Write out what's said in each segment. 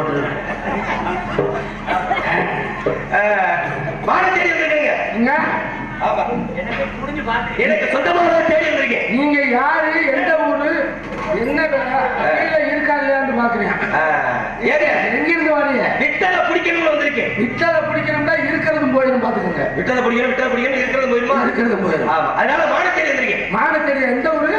போட்டு வாழ தேடி வந்திருக்கீங்க. எனக்கு சொந்தமாக தேடி வந்திருக்கேன். நீங்க யாரு, எந்த ஊரு, என்ன இருக்கா இல்லையான்னு பாக்குறேன். எங்கிருந்து வரீங்க? விட்டலை பிடிக்கணும்னு வந்திருக்கேன். விட்டலை பிடிக்கணும்னா இருக்கிறதும் போயிடும் பாத்துக்கோங்க. விட்டலை பிடிக்கணும் இருக்கிறது போயிடுமா? இருக்கிறது போயிடும். அதனால மான தேடி வந்திருக்கேன். மான தேடி எந்த ஊரு?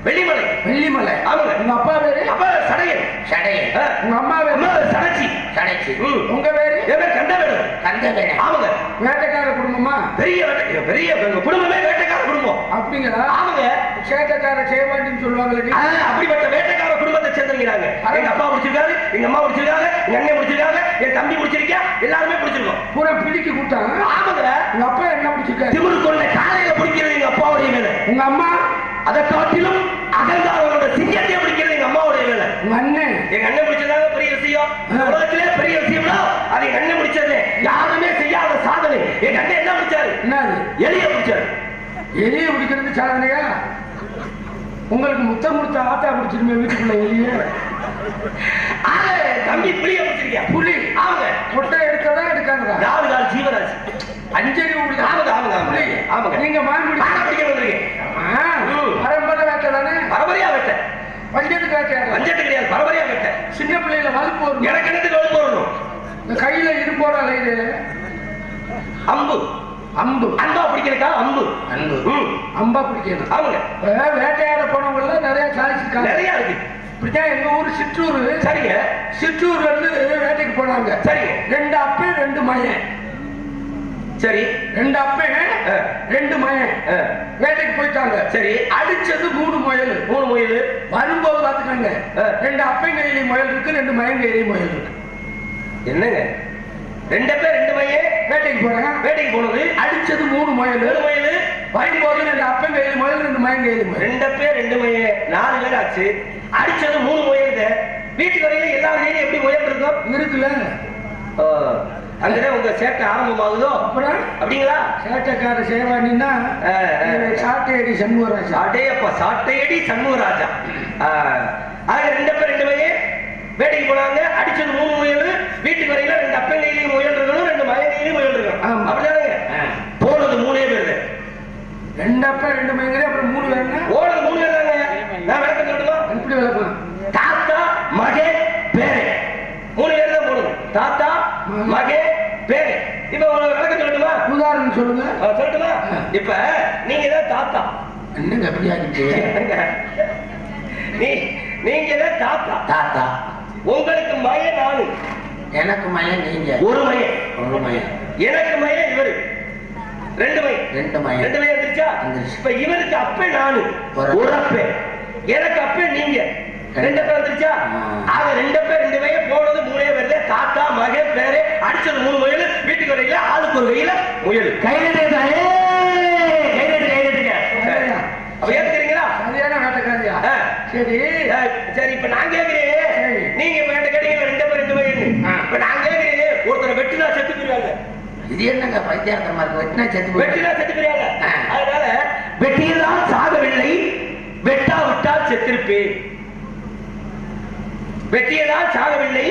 வெள்ளிமலை. வெள்ளிமலை. ஆமாங்க. உங்க அப்பா பேரு? அப்பா சடையன். சடையன். உங்க அம்மா பேரு? சடைச்சி. சடைச்சி. உங்க பேரு? கண்டவேடு. கண்டவேடு. ஆமாங்க. வேட்டைக்கார குடும்பமா? பெரிய பெரிய குடும்பமே வேட்டைக்கார குடும்பம். அப்படிங்களா? ஆமாங்க. சேட்டைக்கார செய்வாண்டின்னு சொல்லுவாங்களே, அப்படிப்பட்ட வேட்டைக்கார குடும்பத்தை சேர்ந்துருக்கிறாங்க. எங்க அப்பா முடிச்சிருக்காரு, எங்க அம்மா முடிச்சிருக்காங்க, எங்க அண்ணன் முடிச்சிருக்காங்க, என் தம்பி முடிச்சிருக்கா, எல்லாருமே பிடிச்சிருக்கோம். பூரா பிடிக்க கூட்டாங்க. ஆமாங்க. உங்க அப்பா என்ன முடிச்சிருக்காரு? திமிரு கொண்ட காலையில பிடிக்கிறது எங்க அப்பாவுடைய வேலை. உங்க அம்மா? அதை காட்டிலும் அகங்காரோட சிங்கத்தை பிடிக்கிறது எங்க அம்மாவுடைய வேலை. உங்க அண்ணன்? எங்க அண்ணன் முடிச்சதாங்க பெரிய விஷயம். உலகத்திலே பெரிய விஷயம்னா அது எங்க அண்ணன் முடிச்சது. யாருமே செய்யாத சாதனை. எங்க அண்ணன் என்ன முடிச்சாரு? என்னது? எலிய முடிச்சாரு. எலிய பிடிக்கிறது சாதனையா? உங்களுக்கு முத்தம் கொடுத்த ஆட்டா பிடிச்சிருமே வீட்டுக்குள்ள எலிய. தம்பி புளிய முடிச்சிருக்கியா? புலி. ஆமாங்க. கொட்டை எடுத்ததா எடுக்காததா? 4 கால் ஜீவராசி. அஞ்சடி ஊருக்கு. ஆமாங்க ஆமாங்க புலி. ஆமாங்க. நீங்க மான்பிடி பிடிக்க வந்திருக்கீங்க. பரம்பரை வேட்டை தானே? பரம்பரையா வேட்டை. பஞ்சத்துக்கு வேட்டையா? பஞ்சத்து கிடையாது, பரம்பரையா வேட்டை. சின்ன பிள்ளையில வலுப்பு வரும். எனக்கு என்னத்துக்கு வலுப்பு வரணும்? இந்த கையில இருப்போட லைடு அம்பு. அம்பு அன்பா பிடிக்கிறக்கா? அம்பு. அன்பு. அம்பா பிடிக்கணும். ஆமாங்க. வேட்டையாட போனவங்கள நிறைய சாதிச்சிருக்காங்க. நிறைய இருக்கு. இப்படித்தான் எங்க ஊர் சிற்றூர். சரிங்க. சிற்றூர்ல இருந்து வேட்டைக்கு போனாங்க. சரிங்க. 2 அப்பே 2 மயன். சரி. 2 அப்பே 2 மயன் வேட்டைக்கு போயிட்டாங்க. சரி. அடிச்சது 3 முயல். 3 முயல் வரும்போது பாத்துக்காங்க. 2 அப்பே கையில முயல் இருக்கு, 2 மயன் கையில முயல் இருக்கு. என்னங்க 2 பேர் 2 மயன் வேட்டைக்கு போறாங்க. வேட்டைக்கு போனது அடிச்சது 3 முயல். 3 முயல் வரும்போது 2 அப்பே கையில முயல், 2 மயன் கையில முயல். 2 பேர் 2 மயன் 4 பேர் ஆச்சு. அடிச்சது 3 முயல். வீட்டுக்கு வரையில எல்லா வரையிலும் எப்படி முயல் இருக்கும்? இருக்குல்ல. அங்கதான் உங்க சேட்டை ஆரம்பமாகுதோ? அப்புறம் அப்படிங்களா? சேட்டைக்கார சேவாண்டின்னா சாட்டையடி சண்முகராஜா. அடேப்பா, சாட்டையடி சண்முகராஜா. ஆக 2 பேர் 2 மயன் வேட்டைக்கு போனாங்க. அடிச்சது 3 முயல். வீட்டுக்கு வரையில 2 அப்பன் கையிலையும் முயல் இருக்கணும், 2 மயன் கையிலையும் முயல் இருக்கணும். அப்படிதானுங்க. போனது 3 பேர். 2 அப்பா 2 மயன், அப்புறம் 3 பேருங்க. ஓனது 3 பேர் தாங்க. நான் விளக்கம் சொல்லட்டுமா? எப்படி விளக்கம்? தாத்தா மகே பேரே 3 பேர் தான் போடுது. தாத்தா மகே பேரே. இப்ப விளக்கம் சொல்லட்டுமா? உதாரணம் சொல்லுங்க. சொல்லட்டுமா? இப்ப நீங்க தான் தாத்தா. என்னங்க அப்படியா நீங்க தான் தாத்தா. தாத்தா உங்களுக்கு மயன் நானு. எனக்கு மயன் நீங்க. ஒரு மயன். எனக்கு மயன் இவரு. 2 மயன். 2 மயன் வந்துருச்சா? இப்ப இவருக்கு அப்ப நானு ஒரு அப்ப, எனக்கு அப்ப நீங்க 2 பேர் வந்துருச்சா? ஆக 2 பேர் 2 மயன் போனது 3 பேர். தாத்தா மகன் பேரு. அடிச்சது 3 முயல். வீட்டுக்கு வரையில ஆளுக்கு ஒரு கையில முயல். கையில அப்ப ஏத்துக்கிறீங்களா? சரியான வேட்டைக்காரியா? சரி சரி. இப்ப நான் கேட்கிறேன், நீங்க வேட்டை கேட்டீங்க 2 பேர் 2 மயன். இப்ப நான் கேட்கிறேன், ஒருத்தரை வெட்டினா செத்து போயிருவாங்க. இது என்னங்க பைத்தியார்த்தமா இருக்கு? வெட்டினா செத்து போயிருவாங்க. அதனால வெட்டியதால் சாகவில்லை, வெட்டாவிட்டால் செத்திருப்பேன். வெட்டியதால் சாகவில்லை,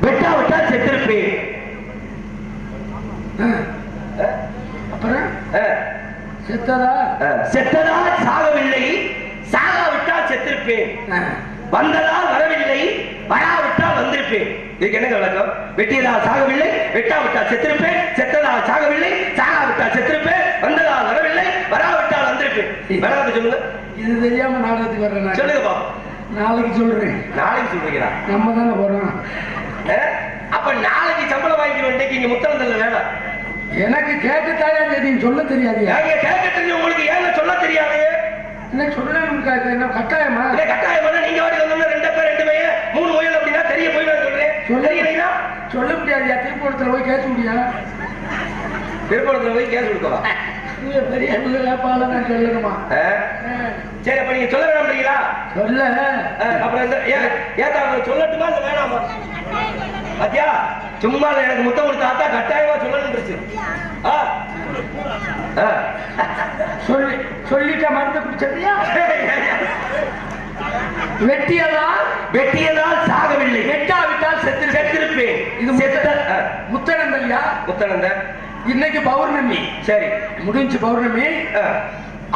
வெட்டாவிட்டால் செத்திருப்பேன். அப்புறம் செத்ததால் சாகவில்லை, சாகாவிட்டால் செத்திருப்பேன். வந்ததால் வரவில்லை, வராவிட்டால் வந்திருப்பேன். இதுக்கு என்ன விளக்கம்? வெட்டியதால் சாகவில்லை, வெட்டாவிட்டால் செத்திருப்பேன். செத்ததால் சாகவில்லை, சாகாவிட்டால் செத்திருப்பேன். வந்ததால் வரவில்லை, வராவிட்டால் வந்திருப்பேன். விளக்கத்தை சொல்லுங்க. இது தெரியாம நாடகத்துக்கு வர்றேன். சொல்லுங்கப்பா. நாளைக்கு சொல்றேன். நாளைக்கு சொல்றீங்களா? நம்ம தானே போறோம். அப்ப நாளைக்கு சம்பளம் வாங்கிக்கிறோம். இன்னைக்கு இங்க முத்தளத்துல வேணாம். எனக்கு கேட்கத்தாயா தெரியும், சொல்ல தெரியாது. கேட்க தெரியும் உங்களுக்கு, ஏங்க சொல்ல தெரியாது? என்ன சொல்லணும்? என்ன கட்டாயமா? கட்டாயமா? நீங்க வாடி வந்து 2 பேர் 2 மயன் 3 முயல் அப்படின்னா தெரிய போய் நான் சொல்றேன். சொல்லுறீங்களா? சொல்ல முடியாது. திருப்பூரத்துல போய் கேட்க முடியா? திருப்பூரத்துல போய் கேஸ் கொடுக்கலாம். பெரிய நான் சொல்லணுமா? சரி, அப்ப நீங்க சொல்ல வேணாம்ன்றீங்களா? சொல்ல. அப்புறம் ஏத்தா சொல்லட்டுமா இல்ல வேணாமா? பாத்தியா, சும்மா எனக்கு முத்தம் கொடுத்தாத்தா கட்டாயமா சொல்லணும்ன்றுச்சு. சொல்லிட்ட மருந்து குடிச்சியா? வெட்டியதால் சாகவில்லை, வெட்டாவிட்டால் செத்திருப்பேன். இது செத்த முத்தனந்தல்யா. முத்தனந்தன். இன்னைக்கு பௌர்ணமி. சரி, முடிஞ்சு பௌர்ணமி.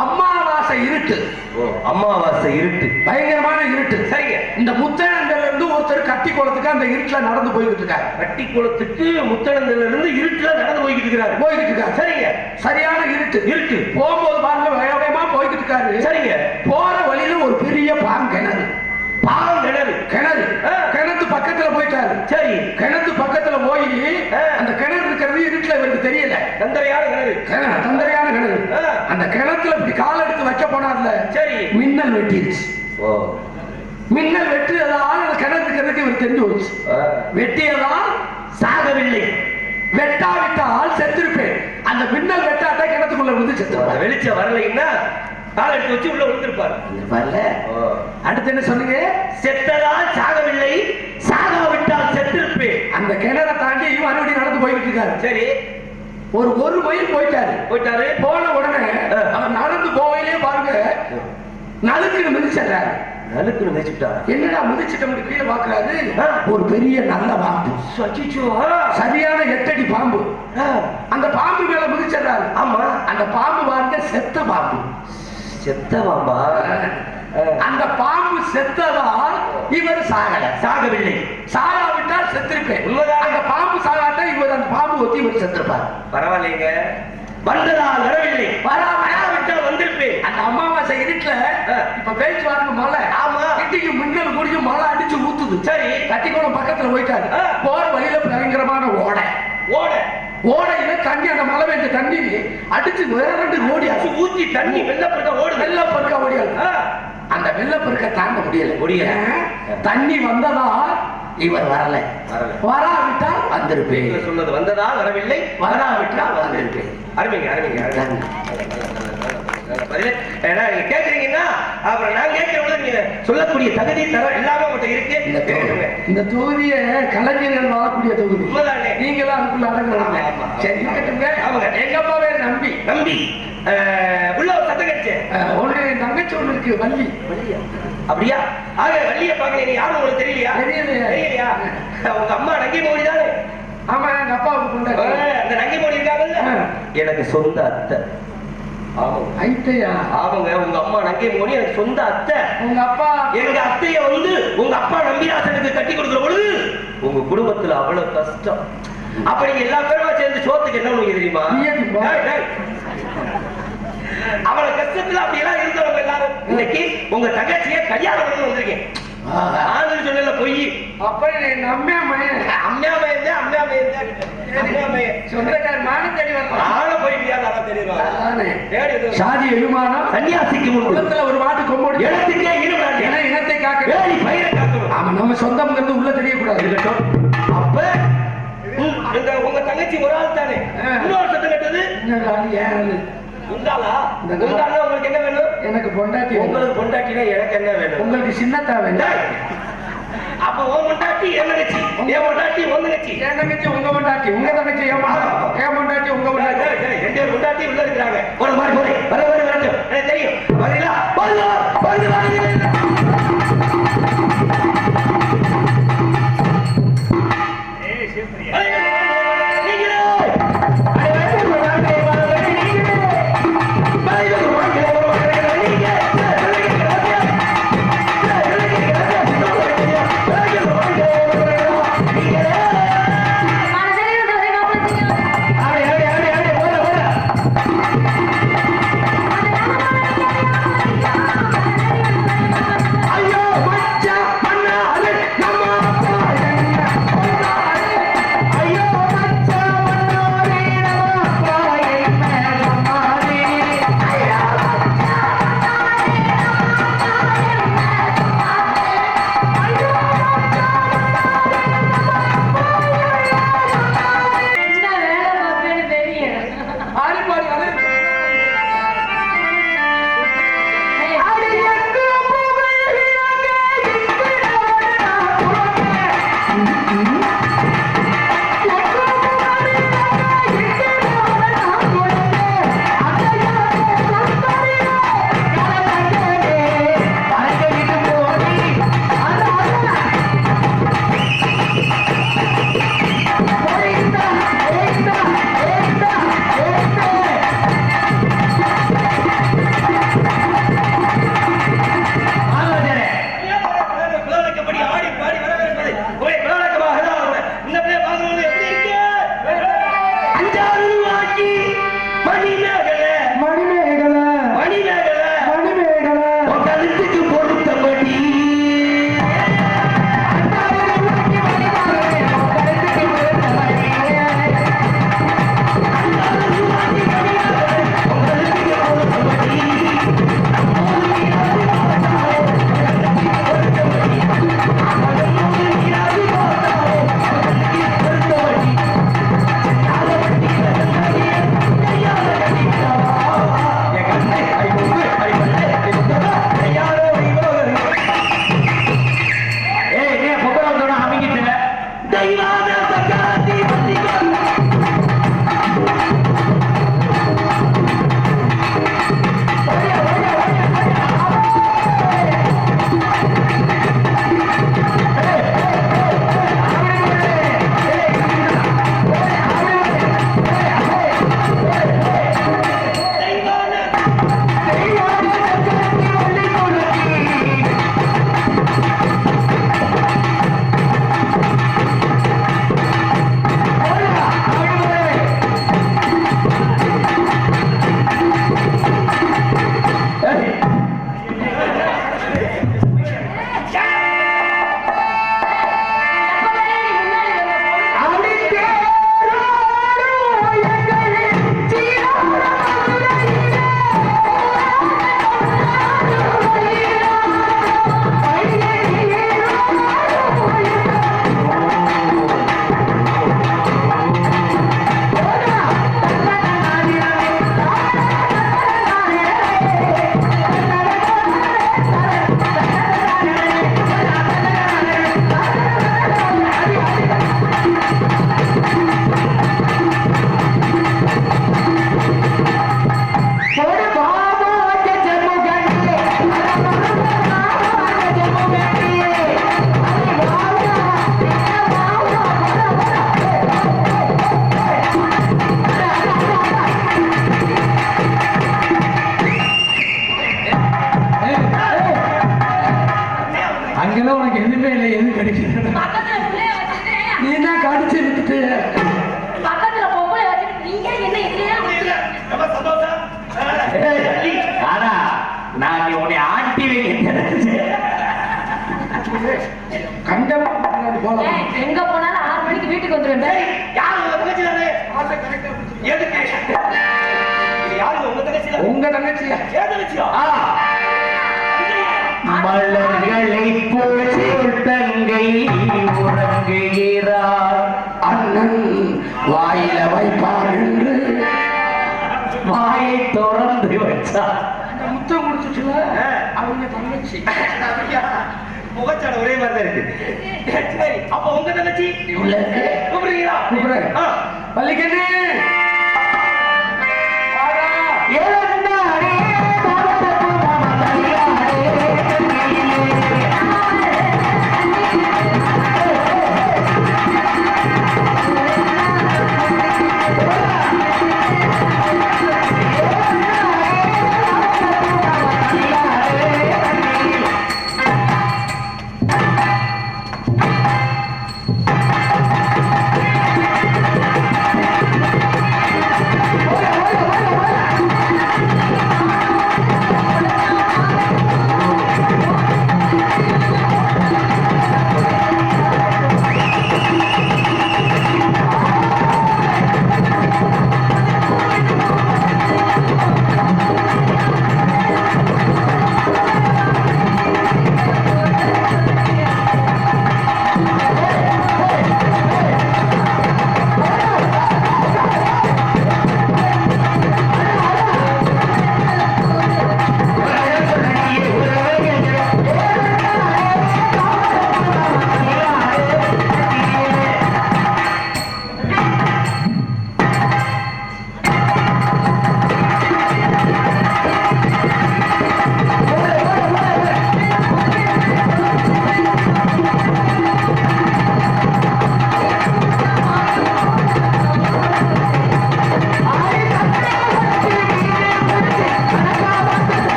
அமாவாசை இருட்டு. அமாவாசை இருட்டு, பயங்கரமான இருட்டு. சரிங்க. இந்த முத்தனந்தல்ல இருந்து ஒருத்தர் கட்டி குளத்துக்கு அந்த இருட்டுல நடந்து போய்கிட்டு இருக்காரு. கட்டி குளத்துக்கு முத்தனந்தல்ல இருந்து இருட்டுல நடந்து போய்கிட்டு இருக்காரு. சரிங்க. சரியான இருட்டு. இருட்டு போகும்போது பாருங்க, வேகமா போய்கிட்டு இருக்காரு. சரிங்க. போற வழியில ஒரு பெரிய கிணறு. கிணத்து பக்கத்துல போயிட்டாரு. சரி, கிணத்து பக்கத்துல போய் அந்த கிணறு இருக்கிறது இருட்டுல இவருக்கு தெரியல. தந்தரையான கிணறு. அந்த கிணத்துல இப்படி கால் எடுத்து வைக்க போனார்ல, சரி, மின்னல் வெட்டிருச்சு. மின்னல் வெட்டியதால் அந்த கிணறு இருக்கிறதுக்கு இவர் தெரிஞ்சு போச்சு. வெட்டியதால் சாகவில்லை, வெட்டாவிட்டால் செத்திருப்பேன். அந்த மின்னல் வெட்டாட்ட கிணத்துக்குள்ள வந்து செத்து வெளிச்சம் வரலைன்னா கால் எடுத்து வச்சு உள்ள விழுந்திருப்பாரு. அடுத்து என்ன சொன்னீங்க? செத்ததால் சாகவில்லை, சாகாவிட்டால் செத்திருப்பேன். அந்த கிணறை தாண்டி மறுபடியும் நடந்து போய்கிட்டு இருக்காரு. சரி, ஒரு மைல் போயிட்டாரு. போன உடனே அவர் நடந்து போவையிலே பாருங்க, நலுக்குன்னு மிதிச்சிடுறாரு. நலுக்குன்னு மிதிச்சுட்டாரு. என்னடா மிதிச்சிட்ட கீழே பாக்குறாரு, ஒரு பெரிய நல்ல பாம்பு. சரியான 8 அடி பாம்பு. அந்த பாம்பு மேல மிதிச்சிடுறாரு. ஆமா, அந்த பாம்பு பாருங்க செத்த பாம்பு. செத்த பாம்பா? அந்த பாம்பு செத்ததால் இவர் சாகவில்லை, சாகாவிட்டால் செத்திருப்பேன். அந்த பாம்பு சாகாட்டா இவர் அந்த பாம்பு ஒத்தி இவர் செத்திருப்பார். பரவாயில்லைங்க. வந்ததால் வரவில்லை, வராவிட்டால் வந்திருப்பேன். அந்த அமாவாசை இருட்டுல இப்ப பேச்சு வாங்க மழை. ஆமா, இட்டிக்கு மின்னல் குடிச்சு மழை அடிச்சு ஊத்துது. சரி, கட்டிக்கோளம் பக்கத்துல போயிட்டாரு. போற வழியில பயங்கரமான ஓடையில தண்ணி, அந்த மழை பெஞ்ச தண்ணி அடிச்சு விரண்டு ஓடி ஊத்தி தண்ணி வெள்ளப்பெருக்கா ஓடியாது. அந்த வெள்ளப்பெருக்க தாங்க முடியல. தண்ணி வந்ததா இவர் வரல, வராவிட்டால் வந்திருப்பேன். சொன்னது வந்ததால் வரவில்லை, வராவிட்டால் வந்திருப்பேன். அருமைங்க. கேக்குறீங்கன்னா அப்புறம் நான் கேட்கிறவங்க நீங்க சொல்லக்கூடிய தகுதி தர எல்லாமே உங்கள்கிட்ட இருக்கு. இந்த தொகுதியை கலைஞர்கள் வாழக்கூடிய தொகுதி. நீங்களும் அதுக்குள்ள அடங்கலாம். சரி, எங்க அப்பாவே நம்பி உள்ள ஒரு சத்தம் கிடைச்சேன். ஒன்று தங்கச்சி ஒண்ணு இருக்கு, வள்ளி. அப்படியா? ஆக வள்ளிய பாக்கல, யாரும் உங்களுக்கு தெரியலையா? தெரியலையா? உங்க அம்மா நங்கை மோடி தானே? ஆமா, எங்க அப்பாவுக்கு கொண்டாடு. அந்த நங்கை மோடி இருக்காங்கல்ல, எனக்கு சொந்த அத்தை. ஐத்தையா? ஆமாங்க, உங்க அம்மா நங்கை மோடி எனக்கு சொந்த அத்தை. உங்க அப்பா எங்க அத்தைய வந்து உங்க அப்பா நம்பிராசனுக்கு கட்டி கொடுக்குற பொழுது உங்க குடும்பத்துல அவ்வளவு கஷ்டம். அப்ப நீங்க எல்லா பேருமா சேர்ந்து சோத்துக்கு என்ன பண்ணுவீங்க தெரியுமா? அவ்வளவு கஷ்டத்துல அப்படி எல்லாம் இருந்தவங்க எல்லாரும் இன்னைக்கு உங்க தங்கச்சியை கல்யாணம் பண்ணி வந்திருக்கேன். ஆண்கள் சொல்லல பொய். அப்ப சொந்தக்கார மானம் தேடி வரலாம். சாதி எழுமானம் சன்னியாசிக்கு முன்னத்துல ஒரு மாட்டு கொம்போடு இடத்துக்கே ஈடுபடாது. ஏன்னா இனத்தை காக்க பயிரை காக்கணும். ஆமா, நம்ம சொந்தம் உள்ள தெரியக்கூடாது. அப்ப உங்க தங்கச்சி ஒரு ஆள் தானே. இன்னொரு சத்தம் கட்டது உங்களுக்கு என்ன வேணும்? எனக்கு பொண்டாட்டி. உங்களுக்கு பொண்டாட்டினா எனக்கு என்ன வேணும்? உங்களுக்கு சின்னத்தா வேணும். அப்ப உன் பொண்டாட்டி என் தங்கச்சி, என் பொண்டாட்டி உன் தங்கச்சி, என் தங்கச்சி உங்க பொண்டாட்டி, உங்க தங்கச்சி என் பொண்டாட்டி உங்க பொண்டாட்டி. 2 பொண்டாட்டி உள்ள இருக்கிறாங்க. ஒரு மாதிரி போய் வரட்டும், எனக்கு தெரியும். வரீங்களா? கண்டமா போலாம். எங்க போனாலும் 6 மணிக்கு வீட்டுக்கு வந்துருவேன். யாரு உங்க தங்கச்சி தானே? எதுக்கு? யாரு உங்க தங்கச்சி? உங்க தங்கச்சி. ஏன் தங்கச்சியா? மலர்களை போல் தங்கை உறங்குகிறார். அண்ணன் வாயில வைப்பார் என்று வாயை திறந்து வச்சார். முத்தம் கொடுத்துச்சுல அவங்க தங்கச்சி. முகச்சாட ஒரே மாதிரி தான் இருக்கு. சரி, அப்ப உங்க தங்கச்சி கூப்பிடுறீங்களா? பள்ளிக்கண்ணு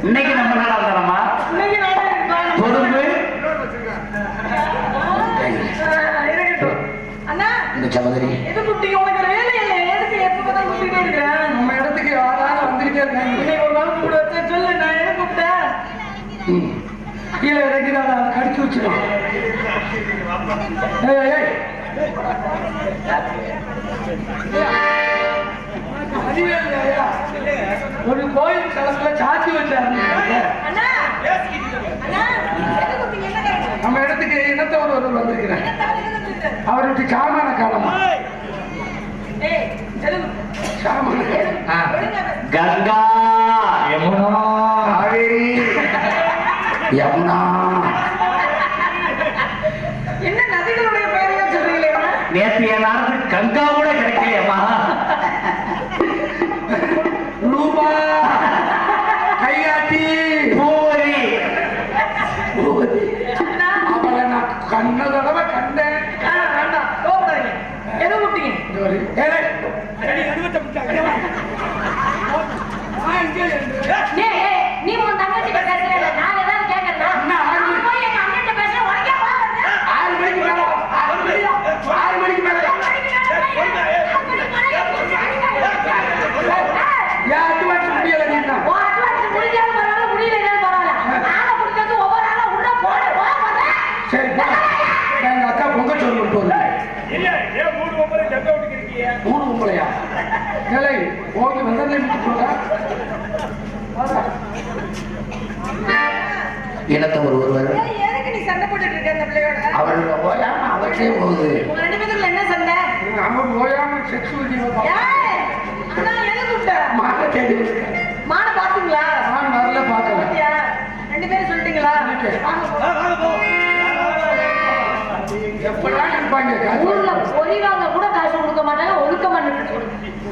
இன்னைக்கு நம்ம நாடாதாரமா பொறுப்பு இந்த சகோதரி நம்ம இடத்துக்கு யாராவது வந்துகிட்டே இருக்காங்க. கீழே இறங்கிறாங்க, அதை கடிச்சு வச்சிடும். ஒரு கோயில் களத்துல சாட்சி வச்சாரு. நம்ம இடத்துக்கு இனத்தவர் ஒருவர் வந்திருக்கிறேன். அவருக்கு சாமான காலமா கங்கா யமுனா காவேரி யமுனா என்ன நதிகளுடைய பெயரையா சொல்றீங்களே? நேற்று என் நாடு கங்கா கூட கிடைக்கலையம்மா. ரூபா கைகாட்டி பூவரி அவளை நான் கண்ண தடவை கண்டேன். வேண்டாம் கோபுறாங்க. எதை விட்டீங்க? நீ உன் தங்கச்சி பேசுற, நான் ஏதாவது கேட்கறேன். நான் போய் எங்க அண்ணன் பேசுறேன். உனக்கே பாருங்க. 6 மணிக்கு மேல 6 மணிக்கு மேல ஏன் அட்வான்ஸ் முடியல? நீ என்ன முடிஞ்சாலும் பரவாயில்ல, முடியல பரவாயில்ல. ஆளை பிடிக்கிறது ஒவ்வொரு ஆளா உள்ள போடு போக. சரி போ. எங்க அக்கா பொங்க சொல்லு வருது. மூணு உங்களையா கிளை போகி வந்ததை இனத்தவர் ஒருவர் எதுக்கு நீ சண்டை போட்டுட்டு இருக்க அந்த பிள்ளையோட? அவர் ஓயாம அவர்கிட்டே போகுது. உங்க 2 பேருக்குள்ள என்ன சண்டை? அவர் ஓயாம செக்ஸுவல் அண்ணா எது கூப்பிட்ட? மான தேடி மானை பாத்தீங்களா? நான் வரல பார்க்கல. 2 பேரும் சொல்லிட்டீங்களா? வாங்க போ. எப்பெல்லாம் இருப்பாங்க காசு ஊர்ல பொறி வாங்க கூட காசு கொடுக்க மாட்டாங்க, ஒழுக்கமா நின்று.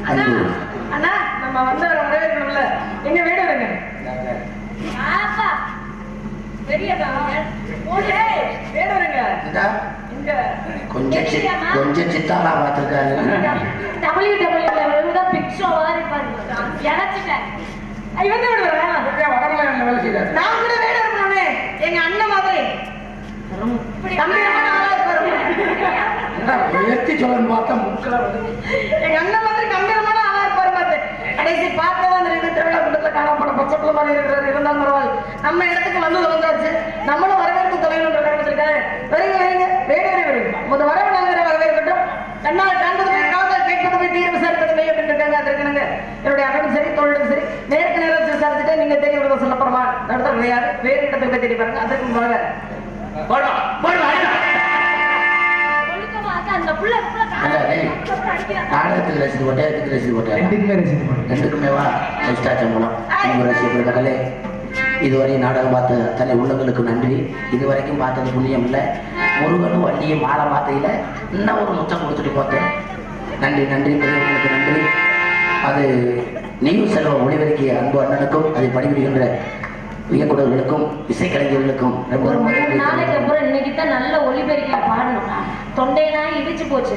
அண்ணா அண்ணா நம்ம வந்தவரை வரவேற்கணும்ல, எங்க வீடு வருங்க. ஆப்பா பெரிய வீடு வருங்க. இந்தா, எங்க கொஞ்சம் சித்தாலா பார்த்திருக்காரு. WWW பிக்ஷோ மாதிரி பாருங்க. இறச்சிட்டேன். இவன் வீடு வரேன். வடமலையாண்ல வேலை செய்யறாரு. நான் கூட வீடு இருக்கணும்னே, எங்க அண்ணன் மாதிரி கம்பீரமான ஆளா இருப்பாரு. எத்தி சொல்லணும் பார்த்தா முக்கில் எங்க அண்ணன் மாதிரி கம்பீரமான ஆளா இருப்பாரு பார்த்து. கடைசி பார்த்ததான் அந்த ரெண்டு திருவிழா கூட்டத்துல காணப்பட பச்சை பிள்ளை மாதிரி இருக்கிறாரு. இருந்தாலும் பரவாயில்ல, நம்ம இடத்துக்கு வந்தாச்சு. நம்மளும் வரவேற்பு தலைவன்ற கடமைச்சிருக்காரு. வருங்க வருங்க, வேடி வரை வருங்க. முதல் வரவு நாங்கிற வரவேற்கட்டும். கண்ணால் காண்பது போய் காவல் கேட்பது போய் தீர விசாரிப்பது போய் அப்படின்னு இருக்காங்க. அது இருக்கணுங்க. என்னுடைய அகனும் சரி தொழிலும் சரி நேருக்கு நேரம் விசாரிச்சுட்டு நீங்க தேடி விடுறது சொல்லப்படுமா நடத்த கிடையாது. வேறு இடத்துக்கு போய் தேடி பாருங்க. அதற்கு முன்னாக ஒழுக்கமா அந்த புள்ள நாடகத்துக்கு ரசிது போட்டேன், இதுக்கு ரசிது போட்டேன். ரெண்டுக்குமே வா எக்ஸ்ட்ரா சம்பளம். ரசிகர்களே, இதுவரை நாடகம் பார்த்த தன்னை உள்ளங்களுக்கு நன்றி. இதுவரைக்கும் பார்த்தது புண்ணியம் இல்லை. முருகனும் வள்ளியும் மாலை மாத்தையில் இன்னும் ஒரு முச்சம் கொடுத்துட்டு பார்த்தேன். நன்றி நன்றி, பெரியவர்களுக்கு நன்றி. அது நீயும் செல்வம் ஒளிவருக்கிய அன்பு அண்ணனுக்கும் அதை பணிபுரிகின்ற உயர்குடர்களுக்கும் இசைக்கலைஞர்களுக்கும் ரொம்ப ரொம்ப நன்றி. நாளைக்கு அப்புறம் இன்னைக்கு தான் நல்ல ஒளிபெருக்கில பாடணும். தொண்டையெல்லாம் இடிச்சு போச்சு.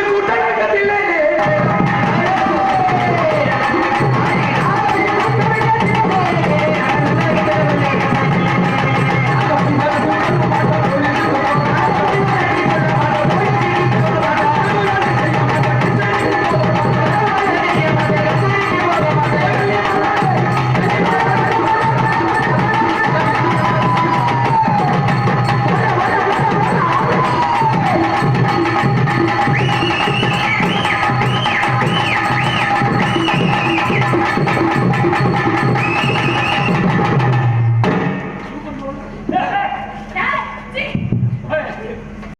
கூட்டம்